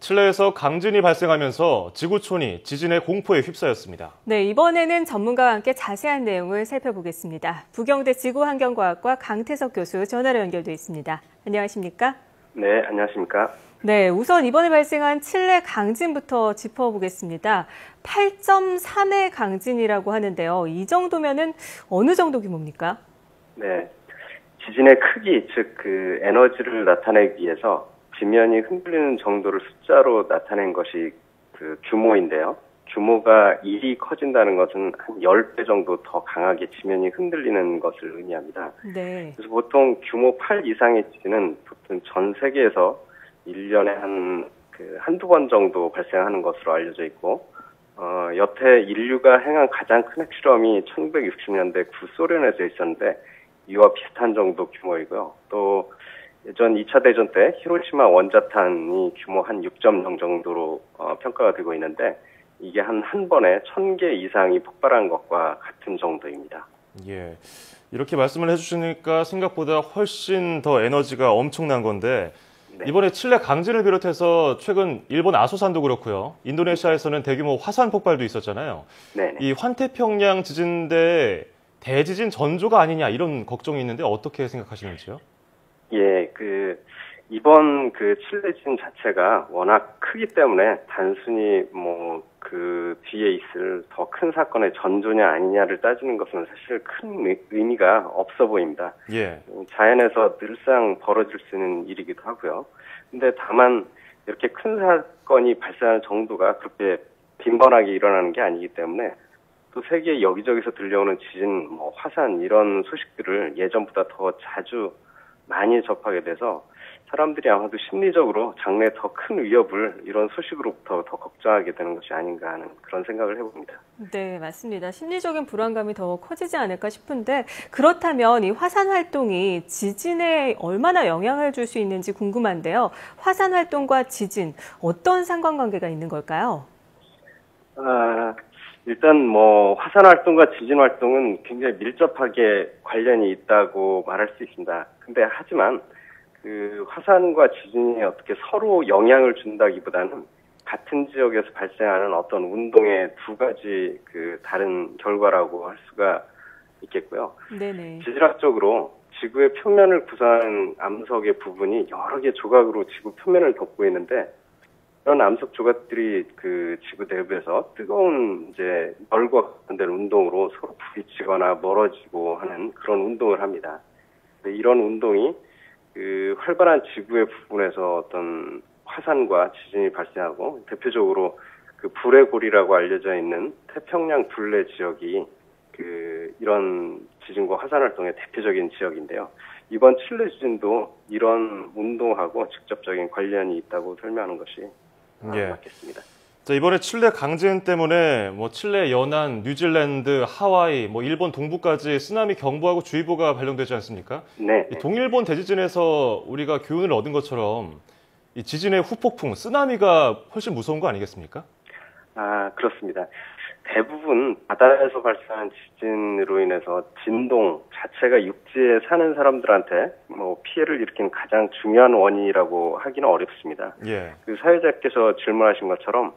칠레에서 강진이 발생하면서 지구촌이 지진의 공포에 휩싸였습니다. 네, 이번에는 전문가와 함께 자세한 내용을 살펴보겠습니다. 부경대 지구환경과학과 강태석 교수 전화로 연결돼 있습니다. 안녕하십니까? 네, 안녕하십니까? 네, 우선 이번에 발생한 칠레 강진부터 짚어보겠습니다. 8.3의 강진이라고 하는데요. 이 정도면은 어느 정도 규모입니까? 네, 지진의 크기, 즉 그 에너지를 나타내기 위해서 지면이 흔들리는 정도를 숫자로 나타낸 것이 그 규모인데요. 규모가 1이 커진다는 것은 한 10배 정도 더 강하게 지면이 흔들리는 것을 의미합니다. 네. 그래서 보통 규모 8 이상의 지진은 보통 전 세계에서 1년에 한두 번 정도 발생하는 것으로 알려져 있고, 여태 인류가 행한 가장 큰 핵실험이 1960년대 구소련에서 있었는데, 이와 비슷한 정도 규모이고요. 또, 예전 2차 대전 때 히로시마 원자탄이 규모 한 6.0 정도로 평가가 되고 있는데, 이게 한 번에 1000개 이상이 폭발한 것과 같은 정도입니다. 예, 이렇게 말씀을 해주시니까 생각보다 훨씬 더 에너지가 엄청난 건데, 네. 이번에 칠레 강진을 비롯해서 최근 일본 아소산도 그렇고요. 인도네시아에서는 대규모 화산 폭발도 있었잖아요. 네. 이 환태평양 지진대 대지진 전조가 아니냐 이런 걱정이 있는데 어떻게 생각하시는지요? 예, 이번 칠레 지진 자체가 워낙 크기 때문에 단순히 그 뒤에 있을 더 큰 사건의 전조냐 아니냐를 따지는 것은 사실 큰 의미가 없어 보입니다. 예. 자연에서 늘상 벌어질 수 있는 일이기도 하고요. 근데 다만 이렇게 큰 사건이 발생하는 정도가 그렇게 빈번하게 일어나는 게 아니기 때문에 또 세계 여기저기서 들려오는 지진, 화산 이런 소식들을 예전보다 더 자주 많이 접하게 돼서 사람들이 아마도 심리적으로 장래에 더 큰 위협을 이런 소식으로부터 더 걱정하게 되는 것이 아닌가 하는 그런 생각을 해봅니다. 네, 맞습니다. 심리적인 불안감이 더 커지지 않을까 싶은데 그렇다면 이 화산 활동이 지진에 얼마나 영향을 줄 수 있는지 궁금한데요. 화산 활동과 지진 어떤 상관관계가 있는 걸까요? 일단 화산 활동과 지진 활동은 굉장히 밀접하게 관련이 있다고 말할 수 있습니다. 근데 하지만 그 화산과 지진이 어떻게 서로 영향을 준다기보다는 같은 지역에서 발생하는 어떤 운동의 두 가지 다른 결과라고 할 수가 있겠고요. 네네. 지질학적으로 지구의 표면을 구성하는 암석의 부분이 여러 개 조각으로 지구 표면을 덮고 있는데 그런 암석 조각들이 그 지구 내부에서 뜨거운 열과 관련된 운동으로 서로 부딪히거나 멀어지고 하는 그런 운동을 합니다. 이런 운동이 활발한 지구의 부분에서 어떤 화산과 지진이 발생하고 대표적으로 불의 고리라고 알려져 있는 태평양 둘레 지역이 이런 지진과 화산 활동의 대표적인 지역인데요. 이번 칠레 지진도 이런 운동하고 직접적인 관련이 있다고 설명하는 것이 맞겠습니다. 자, 이번에 칠레 강진 때문에 칠레 연안, 뉴질랜드, 하와이, 일본 동부까지 쓰나미 경보하고 주의보가 발령되지 않습니까? 네. 이 동일본 대지진에서 우리가 교훈을 얻은 것처럼 이 지진의 후폭풍, 쓰나미가 훨씬 무서운 거 아니겠습니까? 그렇습니다. 대부분 바다에서 발생한 지진으로 인해서 진동 자체가 육지에 사는 사람들한테 피해를 일으키는 가장 중요한 원인이라고 하기는 어렵습니다. 예. 사회자께서 질문하신 것처럼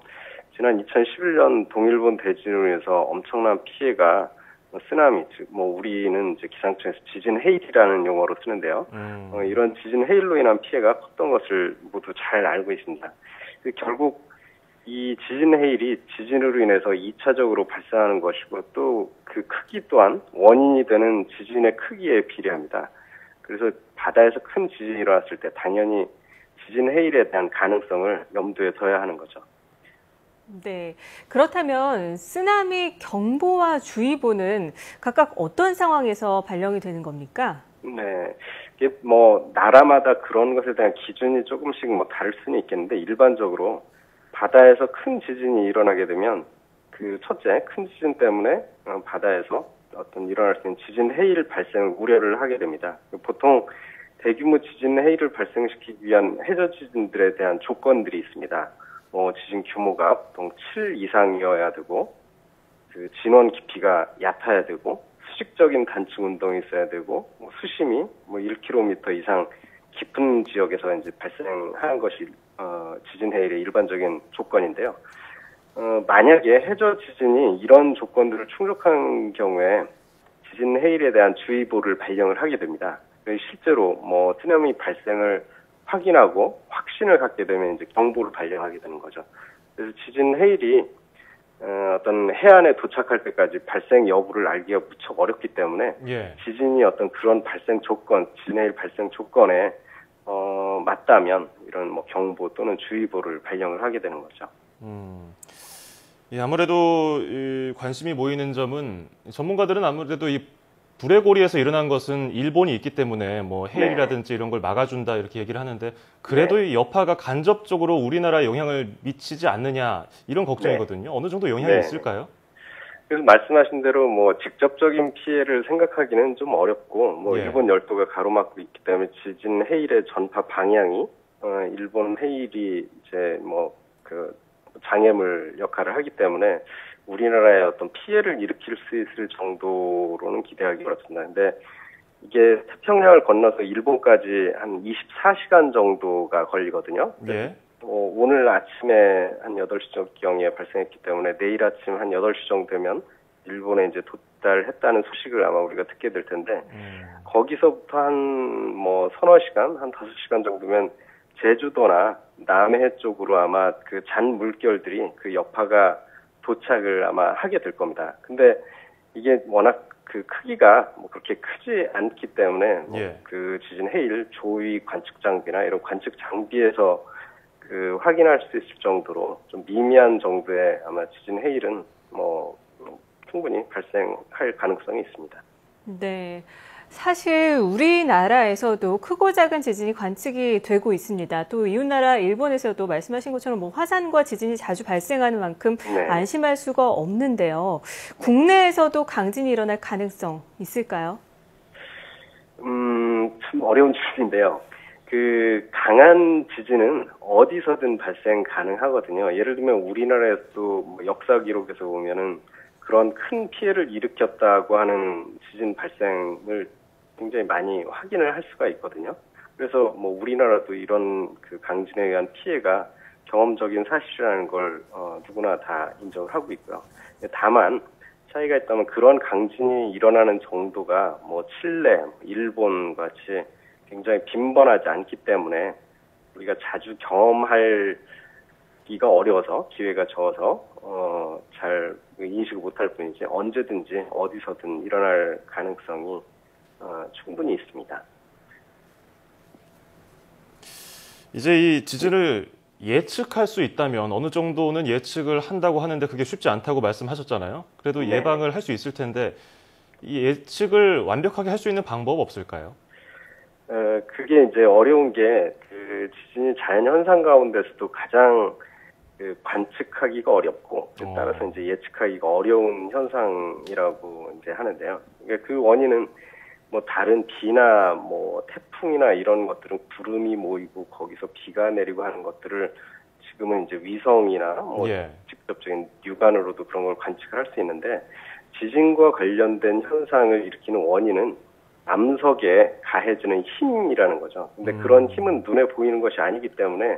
지난 2011년 동일본 대지진으로 인해서 엄청난 피해가 쓰나미, 즉 우리는 이제 기상청에서 지진 해일이라는 용어로 쓰는데요. 이런 지진 해일로 인한 피해가 컸던 것을 모두 잘 알고 있습니다. 결국 이 지진 해일이 지진으로 인해서 2차적으로 발생하는 것이고 또 그 크기 또한 원인이 되는 지진의 크기에 비례합니다. 그래서 바다에서 큰 지진이 일어났을 때 당연히 지진 해일에 대한 가능성을 염두에 둬야 하는 거죠. 네. 그렇다면 쓰나미 경보와 주의보는 각각 어떤 상황에서 발령이 되는 겁니까? 네. 이게 나라마다 그런 것에 대한 기준이 조금씩 다를 수는 있겠는데 일반적으로 바다에서 큰 지진이 일어나게 되면 첫째 큰 지진 때문에 바다에서 어떤 일어날 수 있는 지진 해일 발생을 우려를 하게 됩니다. 보통 대규모 지진 해일을 발생시키기 위한 해저 지진들에 대한 조건들이 있습니다. 지진 규모가 보통 7 이상이어야 되고 진원 깊이가 얕아야 되고 수직적인 단층 운동이 있어야 되고 수심이 1km 이상 깊은 지역에서 이제 발생하는 것이 지진 해일의 일반적인 조건인데요. 만약에 해저 지진이 이런 조건들을 충족한 경우에 지진 해일에 대한 주의보를 발령을 하게 됩니다. 실제로 뭐 쓰나미 발생을 확인하고 확신을 갖게 되면 이제 경보를 발령하게 되는 거죠. 그래서 지진 해일이 어떤 해안에 도착할 때까지 발생 여부를 알기가 무척 어렵기 때문에 예. 지진이 어떤 그런 발생 조건, 지진 해일 발생 조건에 맞다면 이런 뭐 경보 또는 주의보를 발령을 하게 되는 거죠. 예, 아무래도 관심이 모이는 점은 전문가들은 아무래도 이 불의 고리에서 일어난 것은 일본이 있기 때문에 뭐 해일이라든지 이런 걸 막아준다 이렇게 얘기를 하는데 그래도 이 여파가 간접적으로 우리나라에 영향을 미치지 않느냐 이런 걱정이거든요. 어느 정도 영향이 있을까요? 그래서 말씀하신 대로 뭐 직접적인 피해를 생각하기는 좀 어렵고 뭐 예. 일본 열도가 가로막고 있기 때문에 지진 해일의 전파 방향이 일본 해일이 이제 뭐 그 장애물 역할을 하기 때문에 우리나라에 어떤 피해를 일으킬 수 있을 정도로는 기대하기 어렵습니다. 근데 이게 태평양을 건너서 일본까지 한 24시간 정도가 걸리거든요. 예. 오늘 아침에 한 8시경에 발생했기 때문에 내일 아침 한 8시 정도 되면 일본에 이제 도달했다는 소식을 아마 우리가 듣게 될 텐데 거기서부터 한 뭐 서너 시간, 한 5시간 정도면 제주도나 남해 쪽으로 아마 그 잔 물결들이 그 여파가 도착을 아마 하게 될 겁니다. 근데 이게 워낙 그 크기가 뭐 그렇게 크지 않기 때문에 예. 그 지진 해일 조위 관측 장비나 이런 관측 장비에서 그 확인할 수 있을 정도로 좀 미미한 정도의 아마 지진 해일은 뭐 충분히 발생할 가능성이 있습니다. 네. 사실 우리나라에서도 크고 작은 지진이 관측이 되고 있습니다. 또 이웃나라 일본에서도 말씀하신 것처럼 뭐 화산과 지진이 자주 발생하는 만큼 안심할 수가 없는데요. 국내에서도 강진이 일어날 가능성 있을까요? 참 어려운 질문인데요. 그 강한 지진은 어디서든 발생 가능하거든요. 예를 들면 우리나라에서도 뭐 역사 기록에서 보면은 그런 큰 피해를 일으켰다고 하는 지진 발생을 굉장히 많이 확인을 할 수가 있거든요. 그래서 뭐 우리나라도 이런 그 강진에 의한 피해가 경험적인 사실이라는 걸 누구나 다 인정을 하고 있고요. 다만 차이가 있다면 그런 강진이 일어나는 정도가 뭐 칠레, 일본 같이 굉장히 빈번하지 않기 때문에 우리가 자주 경험할 기가 어려워서 기회가 적어서 잘 인식을 못할 뿐이지 언제든지 어디서든 일어날 가능성이 충분히 있습니다. 이제 이 지진을 예측할 수 있다면 어느 정도는 예측을 한다고 하는데 그게 쉽지 않다고 말씀하셨잖아요. 그래도 예방을 할 수 있을 텐데 이 예측을 완벽하게 할 수 있는 방법 없을까요? 그게 이제 어려운 게 그 지진이 자연현상 가운데서도 가장 그 관측하기가 어렵고 따라서 이제 예측하기가 어려운 현상이라고 이제 하는데요. 그러니까 그 원인은 뭐 다른 비나 뭐 태풍이나 이런 것들은 구름이 모이고 거기서 비가 내리고 하는 것들을 지금은 이제 위성이나 뭐 직접적인 육안으로도 그런 걸 관측을 할 수 있는데 지진과 관련된 현상을 일으키는 원인은 암석에 가해지는 힘이라는 거죠. 근데 그런 힘은 눈에 보이는 것이 아니기 때문에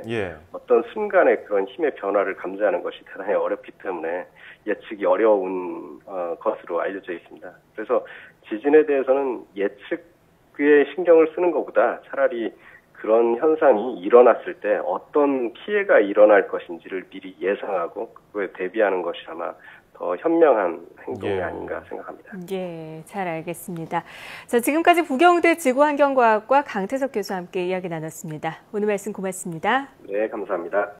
어떤 순간에 그런 힘의 변화를 감지하는 것이 대단히 어렵기 때문에 예측이 어려운 것으로 알려져 있습니다. 그래서 지진에 대해서는 예측에 신경을 쓰는 것보다 차라리 그런 현상이 일어났을 때 어떤 피해가 일어날 것인지를 미리 예상하고 그거에 대비하는 것이 아마 더 현명한 행동이 아닌가 생각합니다. 예, 잘 알겠습니다. 자, 지금까지 부경대 지구환경과학과 강태석 교수와 함께 이야기 나눴습니다. 오늘 말씀 고맙습니다. 네, 감사합니다.